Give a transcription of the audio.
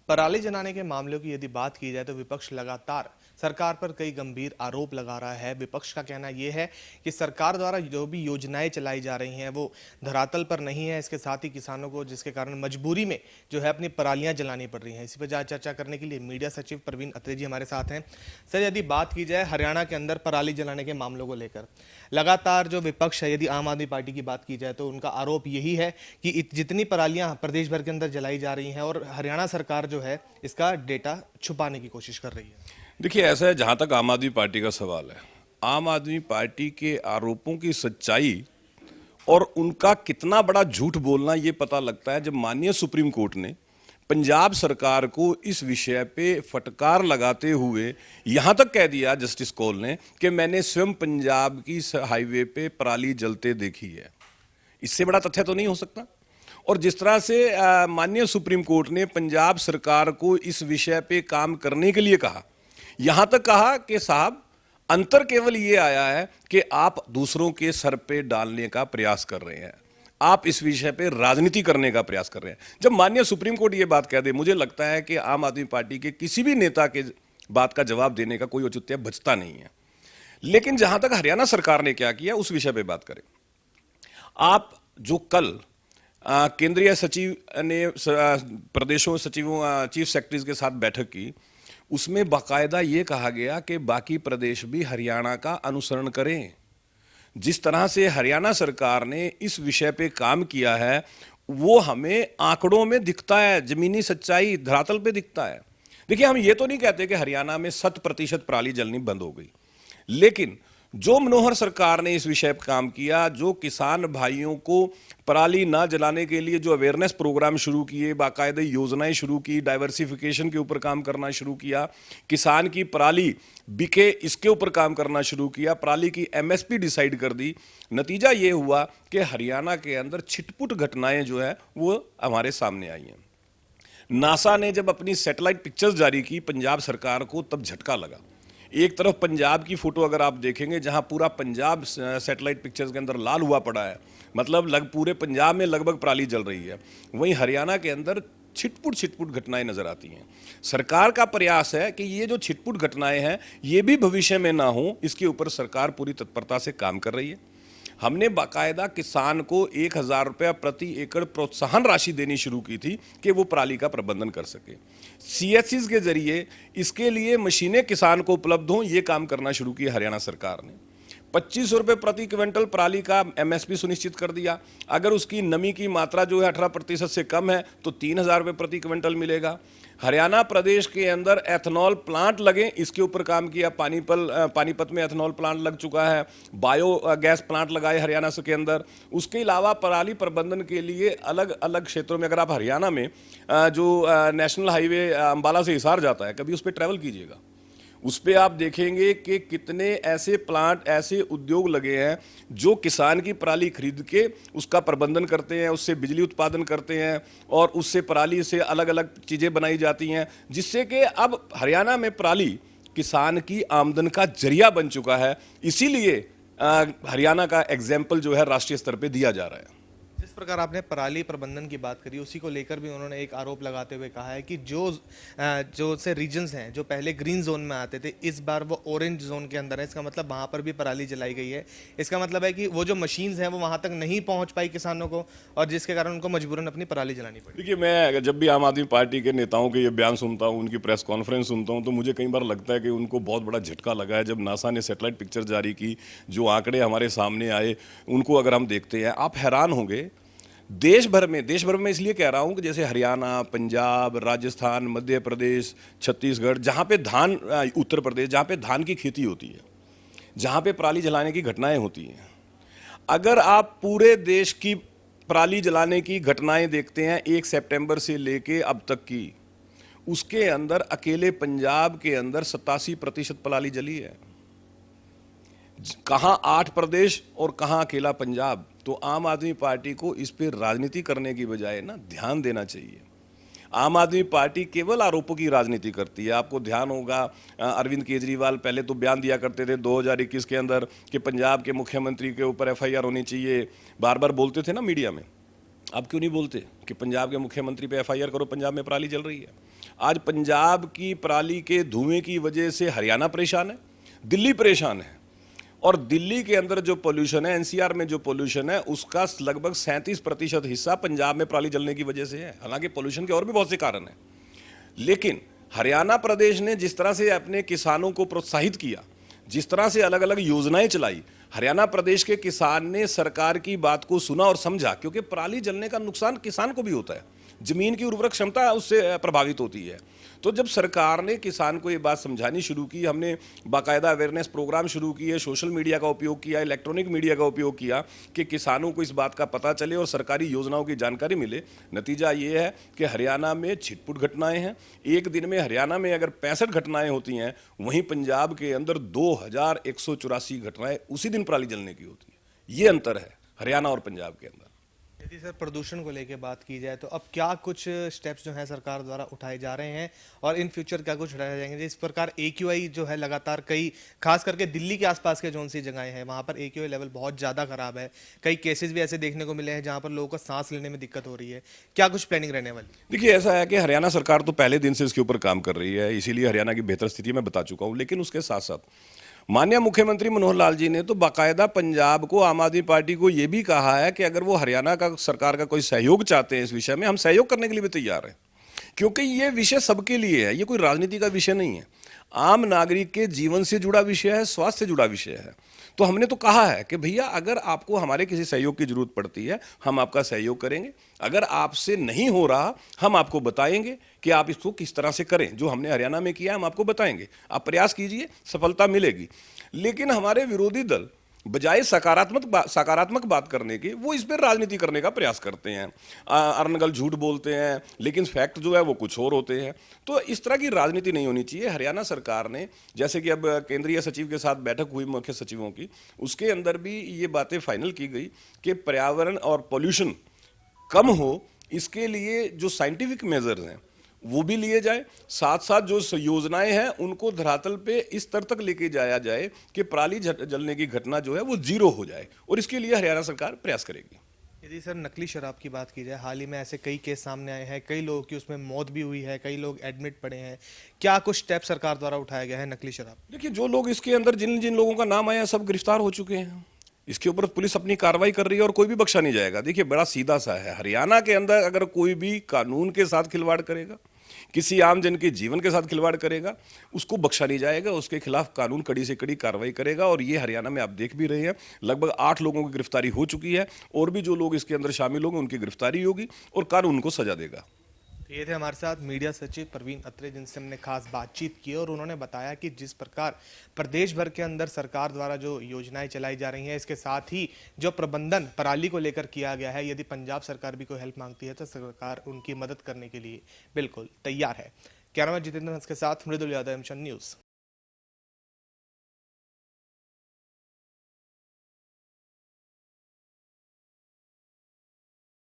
पराली जलाने के मामलों की यदि बात की जाए तो विपक्ष लगातार सरकार पर कई गंभीर आरोप लगा रहा है। विपक्ष का कहना यह है कि सरकार द्वारा जो भी योजनाएं चलाई जा रही हैं वो धरातल पर नहीं है। इसके साथ ही किसानों को जिसके कारण मजबूरी में जो है अपनी परालियां जलानी पड़ रही हैं। इसी पर ज्यादा चर्चा करने के लिए मीडिया सचिव प्रवीण अत्रे जी हमारे साथ हैं। सर, यदि बात की जाए हरियाणा के अंदर पराली जलाने के मामलों को लेकर लगातार जो विपक्ष है, यदि आम आदमी पार्टी की बात की जाए तो उनका आरोप यही है कि जितनी परालियां प्रदेश भर के अंदर जलाई जा रही हैं और हरियाणा सरकार जो है इसका डेटा छुपाने की कोशिश कर रही है। देखिए, ऐसा है, जहां तक आम आदमी पार्टी का सवाल है, आम आदमी पार्टी के आरोपों की सच्चाई और उनका कितना बड़ा झूठ बोलना ये पता लगता है जब माननीय सुप्रीम कोर्ट ने पंजाब सरकार को इस विषय पे फटकार लगाते हुए यहां तक कह दिया, जस्टिस कौल ने, कि मैंने स्वयं पंजाब की हाईवे पे पराली जलते देखी है। इससे बड़ा तथ्य तो नहीं हो सकता। और जिस तरह से माननीय सुप्रीम कोर्ट ने पंजाब सरकार को इस विषय पे काम करने के लिए कहा, यहां तक कहा कि साहब, अंतर केवल ये आया है कि आप दूसरों के सर पे डालने का प्रयास कर रहे हैं, आप इस विषय पे राजनीति करने का प्रयास कर रहे हैं। जब माननीय सुप्रीम कोर्ट ये बात कह दे, मुझे लगता है कि आम आदमी पार्टी के किसी भी नेता के बात का जवाब देने का कोई औचित्य बचता नहीं है। लेकिन जहां तक हरियाणा सरकार ने क्या किया उस विषय पे बात करें। आप जो कल केंद्रीय सचिव ने प्रदेशों सचिवों चीफ सेक्रेटरीज के साथ बैठक की, उसमें बाकायदा ये कहा गया कि बाकी प्रदेश भी हरियाणा का अनुसरण करें। जिस तरह से हरियाणा सरकार ने इस विषय पे काम किया है वो हमें आंकड़ों में दिखता है, जमीनी सच्चाई धरातल पे दिखता है। देखिए, हम ये तो नहीं कहते कि हरियाणा में 100% पराली जलनी बंद हो गई, लेकिन जो मनोहर सरकार ने इस विषय पर काम किया, जो किसान भाइयों को पराली ना जलाने के लिए जो अवेयरनेस प्रोग्राम शुरू किए, बाकायदा योजनाएं शुरू की, डाइवर्सिफिकेशन के ऊपर काम करना शुरू किया, किसान की पराली बिके इसके ऊपर काम करना शुरू किया, पराली की एमएसपी डिसाइड कर दी, नतीजा ये हुआ कि हरियाणा के अंदर छिटपुट घटनाएं जो है वो हमारे सामने आई हैं। नासा ने जब अपनी सैटेलाइट पिक्चर्स जारी की पंजाब सरकार को, तब झटका लगा। एक तरफ पंजाब की फोटो अगर आप देखेंगे, जहां पूरा पंजाब सैटेलाइट पिक्चर्स के अंदर लाल हुआ पड़ा है, मतलब पूरे पंजाब में लगभग पराली जल रही है, वहीं हरियाणा के अंदर छिटपुट घटनाएं नजर आती हैं। सरकार का प्रयास है कि ये जो छिटपुट घटनाएं हैं ये भी भविष्य में ना हो, इसके ऊपर सरकार पूरी तत्परता से काम कर रही है। हमने बाकायदा किसान को 1,000 रुपया प्रति एकड़ प्रोत्साहन राशि देनी शुरू की थी कि वो पराली का प्रबंधन कर सके। सीएससीज के जरिए इसके लिए मशीनें किसान को उपलब्ध हों, ये काम करना शुरू किया हरियाणा सरकार ने। 25 रुपये प्रति क्विंटल पराली का एमएसपी सुनिश्चित कर दिया। अगर उसकी नमी की मात्रा जो है 18% से कम है तो 3,000 रुपये प्रति क्विंटल मिलेगा। हरियाणा प्रदेश के अंदर एथनॉल प्लांट लगे, इसके ऊपर काम किया। पानीपत में एथनॉल प्लांट लग चुका है, बायो गैस प्लांट लगाए हरियाणा के अंदर। उसके अलावा पराली प्रबंधन के लिए अलग अलग क्षेत्रों में, अगर आप हरियाणा में जो नेशनल हाईवे अंबाला से हिसार जाता है, कभी उस पर ट्रैवल कीजिएगा, उस पर आप देखेंगे कि कितने ऐसे प्लांट, ऐसे उद्योग लगे हैं जो किसान की पराली खरीद के उसका प्रबंधन करते हैं, उससे बिजली उत्पादन करते हैं और उससे पराली से अलग अलग चीज़ें बनाई जाती हैं, जिससे कि अब हरियाणा में पराली किसान की आमदन का जरिया बन चुका है। इसीलिए हरियाणा का एग्जाम्पल जो है राष्ट्रीय स्तर पर दिया जा रहा है। जिस प्रकार आपने पराली प्रबंधन की बात करी, उसी को लेकर भी उन्होंने एक आरोप लगाते हुए कहा है कि जो से रीजन्स हैं जो पहले ग्रीन जोन में आते थे, इस बार वो ऑरेंज जोन के अंदर है। इसका मतलब वहां पर भी पराली जलाई गई है। इसका मतलब है कि वो जो मशीन्स हैं वो वहां तक नहीं पहुंच पाई किसानों को, और जिसके कारण उनको मजबूरन अपनी पराली जलानी पड़ी। देखिए, मैं जब भी आम आदमी पार्टी के नेताओं के ये बयान सुनता हूँ, उनकी प्रेस कॉन्फ्रेंस सुनता हूँ, तो मुझे कई बार लगता है कि उनको बहुत बड़ा झटका लगा है। जब नासा ने सैटेलाइट पिक्चर जारी की, जो आंकड़े हमारे सामने आए, उनको अगर हम देखते हैं, आप हैरान होंगे। देश भर में इसलिए कह रहा हूं कि जैसे हरियाणा, पंजाब, राजस्थान, मध्य प्रदेश, छत्तीसगढ़, जहां पे धान, उत्तर प्रदेश जहां पे धान की खेती होती है, जहां पे पराली जलाने की घटनाएं होती हैं, अगर आप पूरे देश की पराली जलाने की घटनाएं देखते हैं 1 सितंबर से लेके अब तक की, उसके अंदर अकेले पंजाब के अंदर 87% पराली जली है। कहां 8 प्रदेश और कहां अकेला पंजाब। तो आम आदमी पार्टी को इस पे राजनीति करने की बजाय ना ध्यान देना चाहिए। आम आदमी पार्टी केवल आरोपों की राजनीति करती है। आपको ध्यान होगा, अरविंद केजरीवाल पहले तो बयान दिया करते थे 2021 के अंदर कि पंजाब के मुख्यमंत्री के ऊपर एफआईआर होनी चाहिए, बार बार बोलते थे ना मीडिया में। आप क्यों नहीं बोलते कि पंजाब के मुख्यमंत्री पे एफआईआर करो, पंजाब में पराली जल रही है। आज पंजाब की पराली के धुएं की वजह से हरियाणा परेशान है, दिल्ली परेशान है, और दिल्ली के अंदर जो पोल्यूशन है, एनसीआर में जो पोल्यूशन है, उसका लगभग 37% हिस्सा पंजाब में पराली जलने की वजह से है। हालांकि पोल्यूशन के और भी बहुत से कारण हैं, लेकिन हरियाणा प्रदेश ने जिस तरह से अपने किसानों को प्रोत्साहित किया, जिस तरह से अलग अलग योजनाएं चलाई, हरियाणा प्रदेश के किसान ने सरकार की बात को सुना और समझा, क्योंकि पराली जलने का नुकसान किसान को भी होता है, जमीन की उर्वरक क्षमता उससे प्रभावित होती है। तो जब सरकार ने किसान को ये बात समझानी शुरू की, हमने बाकायदा अवेयरनेस प्रोग्राम शुरू किए, सोशल मीडिया का उपयोग किया, इलेक्ट्रॉनिक मीडिया का उपयोग किया कि किसानों को इस बात का पता चले और सरकारी योजनाओं की जानकारी मिले। नतीजा ये है कि हरियाणा में छिटपुट घटनाएं हैं। एक दिन में हरियाणा में अगर 65 घटनाएं होती हैं, वहीं पंजाब के अंदर 2184 घटनाएं उसी दिन पराली जलने की होती है। ये अंतर है हरियाणा और पंजाब के अंदर। यदि सर प्रदूषण को लेकर बात की जाए तो अब क्या कुछ स्टेप्स जो हैं सरकार द्वारा उठाए जा रहे हैं और इन फ्यूचर क्या कुछ उठाए जाएंगे? इस प्रकार एक्यूआई जो है लगातार कई, खास करके दिल्ली के आसपास के जोन सी जगहें हैं, वहां पर एक्यूआई लेवल बहुत ज़्यादा खराब है। कई केसेस भी ऐसे देखने को मिले हैं जहां पर लोगों को सांस लेने में दिक्कत हो रही है। क्या कुछ प्लानिंग रहने वाली? देखिए, ऐसा है कि हरियाणा सरकार तो पहले दिन से इसके ऊपर काम कर रही है, इसीलिए हरियाणा की बेहतर स्थिति मैं बता चुका हूं। लेकिन उसके साथ साथ माननीय मुख्यमंत्री मनोहर लाल जी ने तो बाकायदा पंजाब को, आम आदमी पार्टी को यह भी कहा है कि अगर वो हरियाणा का सरकार का कोई सहयोग चाहते हैं इस विषय में, हम सहयोग करने के लिए भी तैयार हैं, क्योंकि ये विषय सबके लिए है, ये कोई राजनीति का विषय नहीं है, आम नागरिक के जीवन से जुड़ा विषय है, स्वास्थ्य से जुड़ा विषय है। तो हमने तो कहा है कि भैया अगर आपको हमारे किसी सहयोग की जरूरत पड़ती है, हम आपका सहयोग करेंगे। अगर आपसे नहीं हो रहा, हम आपको बताएंगे कि आप इसको किस तरह से करें। जो हमने हरियाणा में किया हम आपको बताएंगे, आप प्रयास कीजिए, सफलता मिलेगी। लेकिन हमारे विरोधी दल बजाय सकारात्मक बात करने के, वो इस पर राजनीति करने का प्रयास करते हैं, अनर्गल झूठ बोलते हैं, लेकिन फैक्ट जो है वो कुछ और होते हैं। तो इस तरह की राजनीति नहीं होनी चाहिए। हरियाणा सरकार ने, जैसे कि अब केंद्रीय सचिव के साथ बैठक हुई मुख्य सचिवों की, उसके अंदर भी ये बातें फाइनल की गई कि पर्यावरण और पॉल्यूशन कम हो, इसके लिए जो साइंटिफिक मेजर्स हैं वो भी लिए जाए, साथ साथ जो योजनाएं हैं उनको धरातल पे इस स्तर तक लेके जाया जाए कि पराली जलने की घटना जो है वो जीरो हो जाए, और इसके लिए हरियाणा सरकार प्रयास करेगी। यदि सर नकली शराब की बात की जाए, हाल ही में ऐसे कई केस सामने आए हैं, कई लोगों की उसमें मौत भी हुई है, कई लोग एडमिट पड़े हैं। क्या कुछ स्टेप सरकार द्वारा उठाया गया है नकली शराब? देखिए, जो लोग इसके अंदर, जिन जिन लोगों का नाम आया, सब गिरफ्तार हो चुके हैं। इसके ऊपर पुलिस अपनी कार्रवाई कर रही है और कोई भी बख्शा नहीं जाएगा। देखिए, बड़ा सीधा सा है, हरियाणा के अंदर अगर कोई भी कानून के साथ खिलवाड़ करेगा, किसी आम जन के जीवन के साथ खिलवाड़ करेगा, उसको बख्शा नहीं जाएगा, उसके खिलाफ कानून कड़ी से कड़ी कार्रवाई करेगा। और ये हरियाणा में आप देख भी रहे हैं, लगभग 8 लोगों की गिरफ्तारी हो चुकी है, और भी जो लोग इसके अंदर शामिल होंगे उनकी गिरफ्तारी होगी और कानून उनको सजा देगा। ये थे हमारे साथ मीडिया सचिव प्रवीण अत्रे, जिनसे हमने खास बातचीत की और उन्होंने बताया कि जिस प्रकार प्रदेश भर के अंदर सरकार द्वारा जो योजनाएं चलाई जा रही हैं, इसके साथ ही जो प्रबंधन पराली को लेकर किया गया है, यदि पंजाब सरकार भी कोई हेल्प मांगती है तो सरकार उनकी मदद करने के लिए बिल्कुल तैयार है। कैमरामैन जितेंद्र हंस के साथ मृदुल यादव, एम न्यूज़।